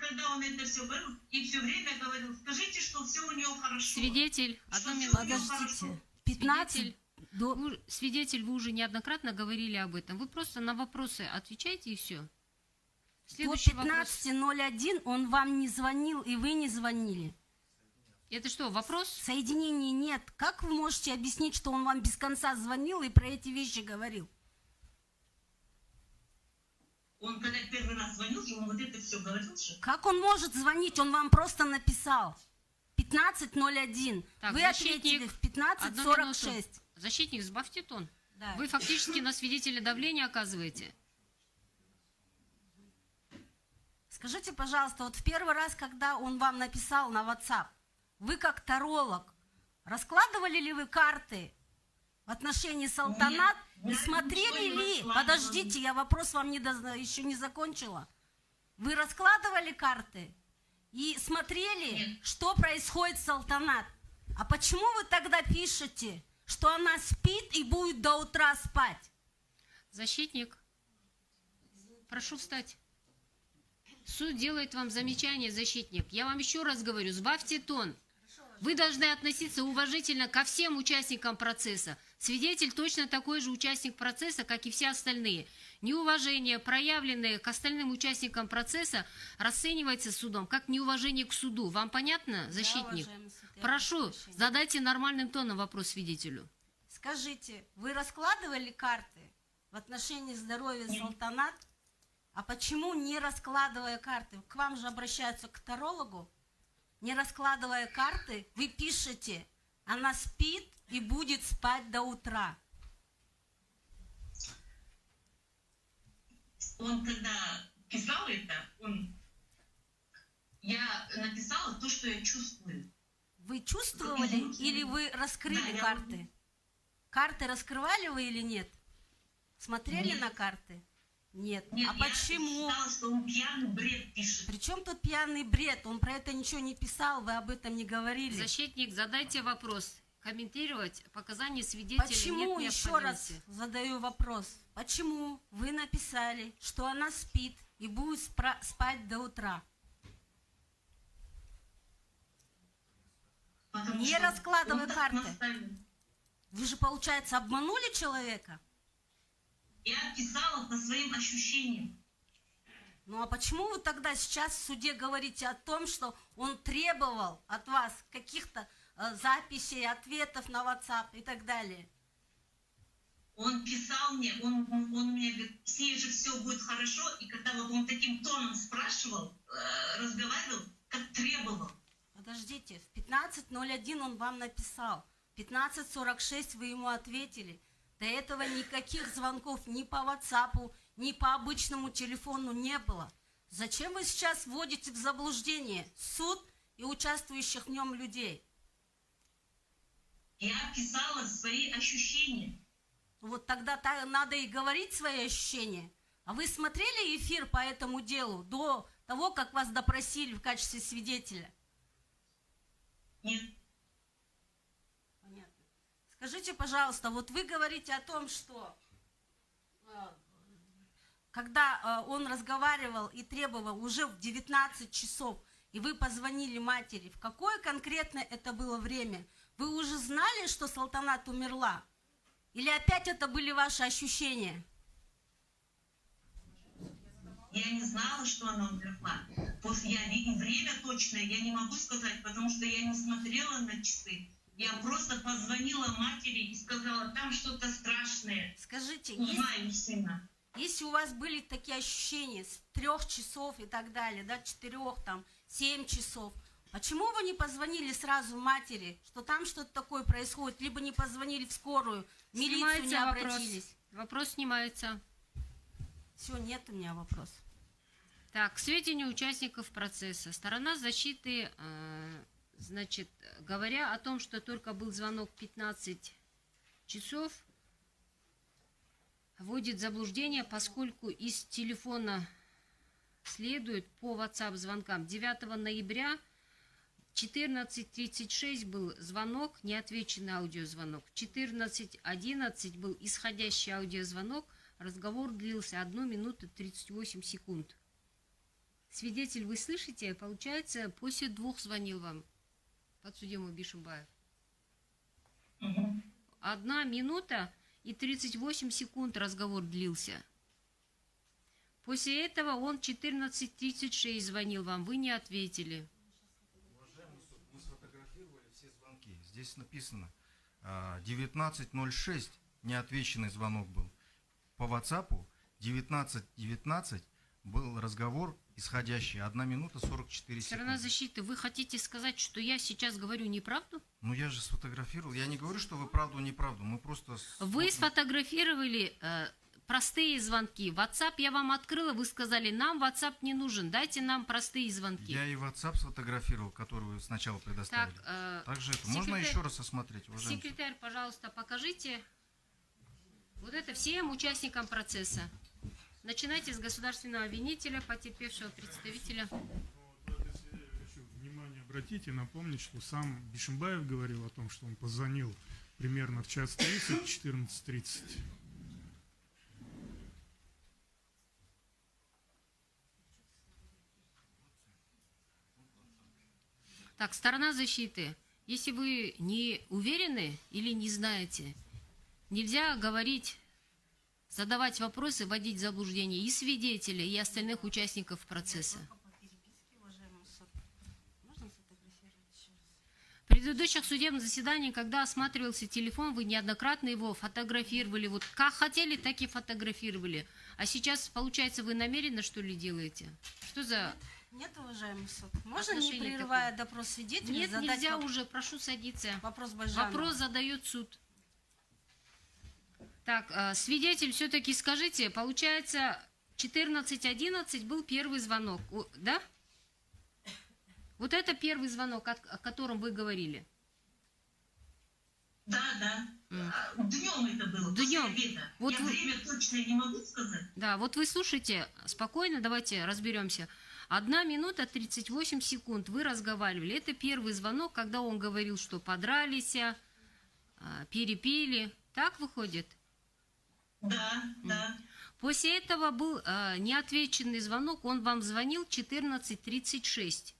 когда он это все говорил, и все время говорил, скажите, что все у него хорошо. Свидетель, Что одну всё минуту. у него Подождите. хорошо. 15 Свидетель, вы уже неоднократно говорили об этом. Вы просто на вопросы отвечайте и все. до Следующий вопрос. 15:01 он вам не звонил, и вы не звонили. Это что, вопрос? Соединения нет. Как вы можете объяснить, что он вам без конца звонил и про эти вещи говорил? Он когда первый раз звонил, он вот это все говорил же. Как он может звонить? Он вам просто написал. 15:01. Так, Вы защитник, ответили в одну 15:46. минуту. Защитник, сбавьте тон. Да. Вы фактически на свидетеля давления оказываете. Скажите, пожалуйста, вот в первый раз, когда он вам написал на WhatsApp, вы как таролог, раскладывали ли вы карты в отношении Салтанат? Нет, И смотрели ничего не ли? раскладывала. Подождите, я вопрос вам еще не закончила. Вы раскладывали карты и смотрели, Нет. что происходит с Салтанат? А почему вы тогда пишете, что она спит и будет до утра спать? Защитник, прошу встать. Суд делает вам замечание, защитник. Я вам еще раз говорю, сбавьте тон. Вы должны относиться уважительно ко всем участникам процесса. Свидетель точно такой же участник процесса, как и все остальные. Неуважение, проявленное к остальным участникам процесса, расценивается судом как неуважение к суду. Вам понятно, защитник? уважаемый суд, я Прошу, прошу прощения. задайте нормальным тоном вопрос свидетелю. Скажите, вы раскладывали карты в отношении здоровья Нет. Салтанат? А почему, не раскладывая карты, к вам же обращаются к тарологу, не раскладывая карты, вы пишете, она спит и будет спать до утра? Он когда писал это, я написала то, что я чувствую. Вы чувствовали или вы раскрыли Да, я- карты? Карты раскрывали вы или нет? Смотрели Нет. на карты? Нет. Нет, А я почему? считала, что он пьяный бред пишет. Причем тут пьяный бред? Он про это ничего не писал, вы об этом не говорили. Защитник, задайте вопрос. Комментировать показания свидетеля Почему, нет еще раз необходимости. задаю вопрос, почему вы написали, что она спит и будет спать до утра? Потому Не что раскладывай он так карты. наставил. Вы же, получается, обманули человека? Я писала по своим ощущениям. Ну а почему вы тогда сейчас в суде говорите о том, что он требовал от вас каких-то записей, ответов на WhatsApp и так далее? Он писал мне, он мне говорит, с ней же все будет хорошо. И когда вот он таким тоном спрашивал, разговаривал, как требовал. Подождите, в 15:01 он вам написал, в 15:46 вы ему ответили. До этого никаких звонков ни по WhatsApp, ни по обычному телефону не было. Зачем вы сейчас вводите в заблуждение суд и участвующих в нем людей? Я писала свои ощущения. Вот тогда надо и говорить свои ощущения. А вы смотрели эфир по этому делу до того, как вас допросили в качестве свидетеля? Нет, Понятно. Скажите, пожалуйста, вот вы говорите о том, что когда он разговаривал и требовал уже в 19 часов, и вы позвонили матери, в какое конкретно это было время? Вы уже знали, что Салтанат умерла? Или опять это были ваши ощущения? я не знала, что она умерла. Время точное я не могу сказать, потому что я не смотрела на часы. Я просто позвонила матери и сказала, там что-то страшное. Скажите, Узнаю сына. если у вас были такие ощущения с 3 часов и так далее, да, 4, там, 7 часов, почему вы не позвонили сразу матери, что там что-то такое происходит, либо не позвонили в скорую, в милицию не обратились? Вопрос снимается. Все, нет у меня вопросов. Так, к сведению участников процесса. Сторона защиты, значит, говоря о том, что только был звонок 15 часов, вводит в заблуждение, поскольку из телефона следует по WhatsApp звонкам 9 ноября 14:36 был звонок, неотвеченный аудиозвонок. 14:11 был исходящий аудиозвонок. Разговор длился 1 минуту 38 секунд. Свидетель, вы слышите? Получается, после 2 звонил вам подсудимый Бишимбаев. 1 минута и 38 секунд разговор длился. После этого он 14:36 звонил вам, вы не ответили. Уважаемый суд, мы сфотографировали все звонки. Здесь написано 19:06 неотвеченный звонок был. По WhatsApp 19:19 был разговор исходящий 1 минута 44 Сторона секунды. защиты, вы хотите сказать, что я сейчас говорю неправду? Ну я же сфотографировал. Я не говорю, что вы правду, неправду. Мы просто... Вы сфотографировали простые звонки. WhatsApp я вам открыла, вы сказали, нам WhatsApp не нужен, дайте нам простые звонки. Я и WhatsApp сфотографировал, который вы сначала предоставили. Также это. Можно еще раз осмотреть, уважаемый суд? Секретарь, пожалуйста, покажите вот это всем участникам процесса. Начинайте с государственного обвинителя, потерпевшего представителя. Хочу внимание обратить и напомнить, что сам Бишимбаев говорил о том, что он позвонил примерно в 1:30, 14:30. Так, сторона защиты. Если вы не уверены или не знаете, нельзя говорить, задавать вопросы, вводить в заблуждение и свидетелей, и остальных участников процесса. В предыдущих судебных заседаниях, когда осматривался телефон, вы неоднократно его фотографировали. Вот как хотели, так и фотографировали. А сейчас, получается, вы намеренно, что ли, делаете? Что за... Нет, уважаемый суд. Можно, не Отношение прерывая допрос свидетеля, Нет, задать нельзя уже, прошу садиться. вопрос Байжанова? Вопрос задает суд. Так, свидетель, все-таки скажите, получается, 14:11 был первый звонок, да? Вот это первый звонок, о котором вы говорили. Да. Днем это было, Днем. после обеда. Вот Я вы... время точно не могу сказать. Да, вот вы слушайте, спокойно, давайте разберемся. 1 минута 38 секунд вы разговаривали. Это первый звонок, когда он говорил, что подрались, перепили. Так выходит? Да. После этого был неотвеченный звонок, он вам звонил 14:36.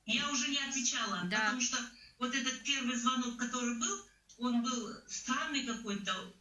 Я уже не отвечала, Да. потому что вот этот первый звонок, который был, он был странный какой-то.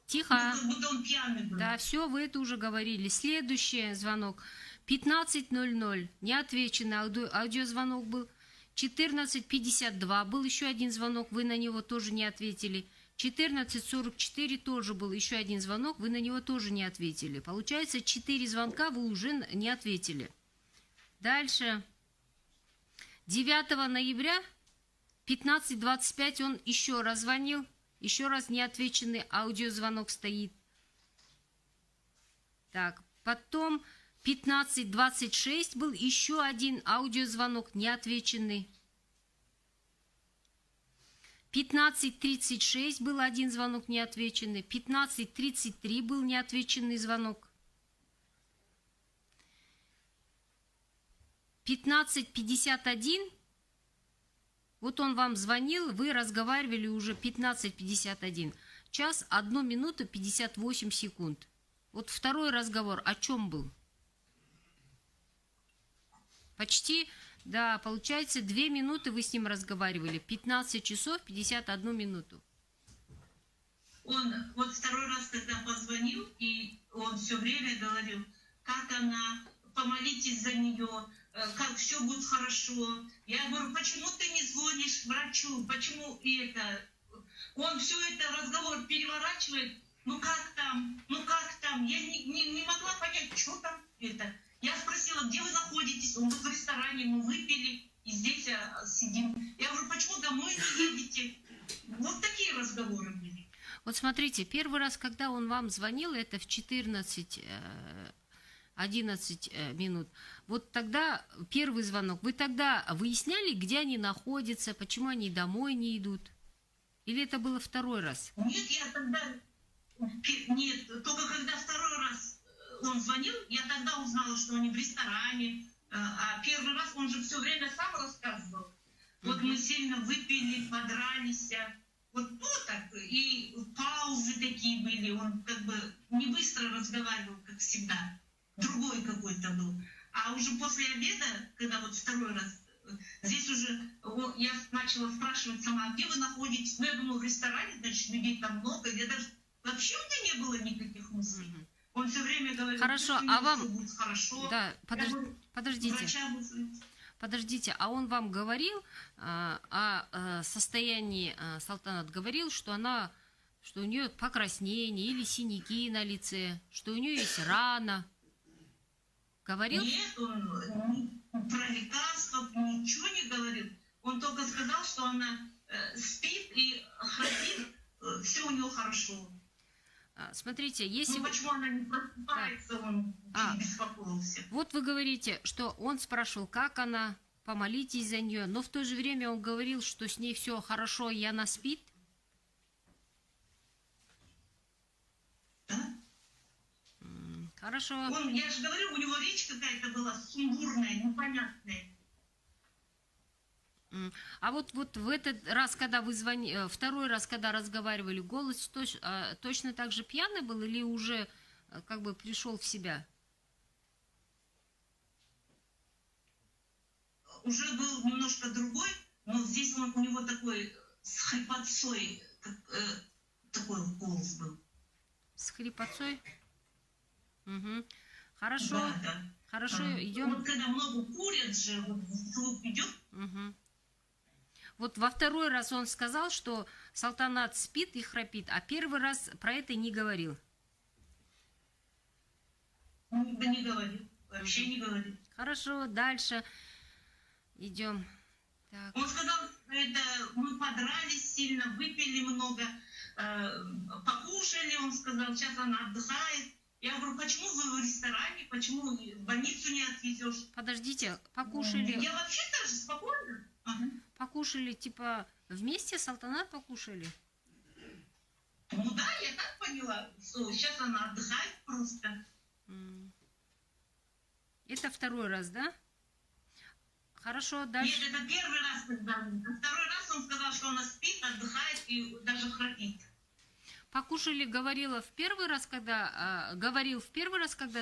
Тихо. Ну, как будто он пьяный был. Да, все, вы это уже говорили. Следующий звонок. 15:00. Неотвеченный аудиозвонок был. 14:52. Был еще один звонок, вы на него тоже не ответили. 14:44 тоже был еще один звонок, вы на него тоже не ответили. Получается, 4 звонка вы уже не ответили. Дальше. 9 ноября 15:25 он еще раз звонил. Еще раз неотвеченный аудиозвонок стоит. Так, потом 15:26 был еще один аудиозвонок неотвеченный. 15:36 был один звонок неотвеченный. 15:33 был неотвеченный звонок. 15:51. Вот он вам звонил, вы разговаривали уже 15:51. Час 1 минута 58 секунд. Вот второй разговор о чем был? Почти, да, получается 2 минуты вы с ним разговаривали. 15 часов 51 минуту. Он вот второй раз, когда позвонил, и он все время говорил, как она, помолитесь за нее, как все будет хорошо. Я говорю, почему ты не звонишь врачу, почему это? Он все это разговор переворачивает, ну как там. Я не могла понять, что там это. Я спросила, где вы находитесь? Он говорит, в ресторане, мы выпили, и здесь сидим. Я говорю, почему домой не едете? Вот такие разговоры были. Вот смотрите, первый раз, когда он вам звонил, это в 11 минут. Вот тогда первый звонок. Вы тогда выясняли, где они находятся, почему они домой не идут? Или это было второй раз? Нет, я тогда... Нет, только когда второй раз он звонил, я тогда узнала, что они в ресторане. А первый раз он же все время сам рассказывал. Вот мы сильно выпили, подрались. Вот ну так. И паузы такие были. Он как бы не быстро разговаривал, как всегда. другой какой-то был. А уже после обеда, когда вот второй раз, здесь уже я начала спрашивать сама, где вы находитесь. Ну, я думала, в ресторане, значит, людей там много. Я даже вообще у меня не было никаких мыслей. Он все время говорил, Хорошо, что а вам... всё будет хорошо. Да, Я говорю, подождите. врача вызвать. Подождите, а он вам говорил о состоянии, Салтанат говорил, что у нее покраснение или синяки на лице, что у нее есть рана? Говорил? Нет, он про лекарства ничего не говорил. Он только сказал, что она спит и храпит, все у нее хорошо. Смотрите, если... Ну почему она не просыпается, он очень беспокоился. Вот вы говорите, что он спрашивал, как она, помолитесь за нее, но в то же время он говорил, что с ней все хорошо и она спит. Да? Хорошо. Я же говорю, у него речь какая-то была сумбурная, непонятная. А вот в этот раз, когда вы второй раз, когда разговаривали, голос точно так же пьяный был или уже как бы пришел в себя? Уже был немножко другой, но здесь у него такой с хрипотцой такой голос был. С хрипотцой? Угу. Хорошо. Да. Хорошо, идем. Вот когда много курят же, вот звук идет. Угу. Вот во второй раз он сказал, что Салтанат спит и храпит, а первый раз про это не говорил. Да не говорил, вообще не говорил. Хорошо, дальше идем. Так. Он сказал, мы подрались сильно, выпили много, покушали, он сказал, сейчас она отдыхает. Я говорю, почему вы в ресторане, почему в больницу не отвезешь? Подождите, покушали. Я вообще даже спокойно. Ага. Покушали, типа, вместе Салтанат покушали? Ну да, я так поняла, что сейчас она отдыхает просто. Это второй раз, да? Хорошо, дальше. Нет, это первый раз, когда второй раз он сказал, что она спит, отдыхает и даже храпит. Покушали, говорил в первый раз, когда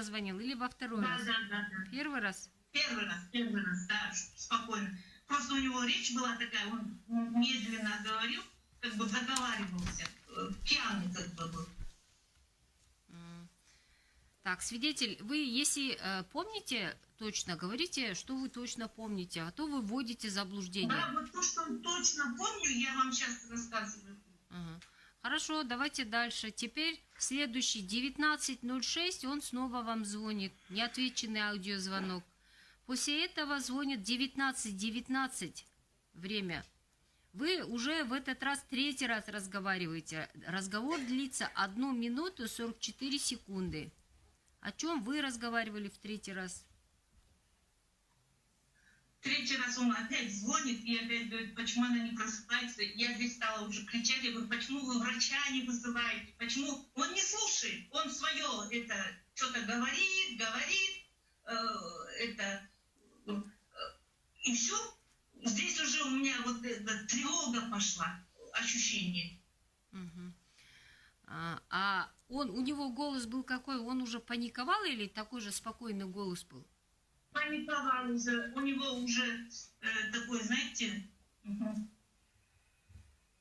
звонил, или во второй раз? Да. Первый раз? Первый раз, да, спокойно. Просто у него речь была такая, он медленно говорил, как бы заговаривался, пьяный как бы был. Так, свидетель, вы, если помните точно, говорите, что вы точно помните, а то вы вводите заблуждение. Да, вот то, что точно помню, я вам сейчас рассказываю. Ага. Хорошо, давайте дальше. Теперь следующий, 19:06, он снова вам звонит, неотвеченный аудиозвонок. После этого звонит 19:19 время. Вы уже в этот раз третий раз разговариваете. Разговор длится 1 минуту 44 секунды. О чем вы разговаривали в третий раз? Третий раз он опять звонит и опять говорит, почему она не просыпается. Я здесь стала уже кричать, я говорю, почему вы врача не вызываете? Почему? Он не слушает, он свое это что-то говорит, и все. Здесь уже у меня вот эта тревога пошла, ощущение. Угу. А у него голос был какой? Он уже паниковал или такой же спокойный голос был? Паниковал уже, у него уже такой, знаете,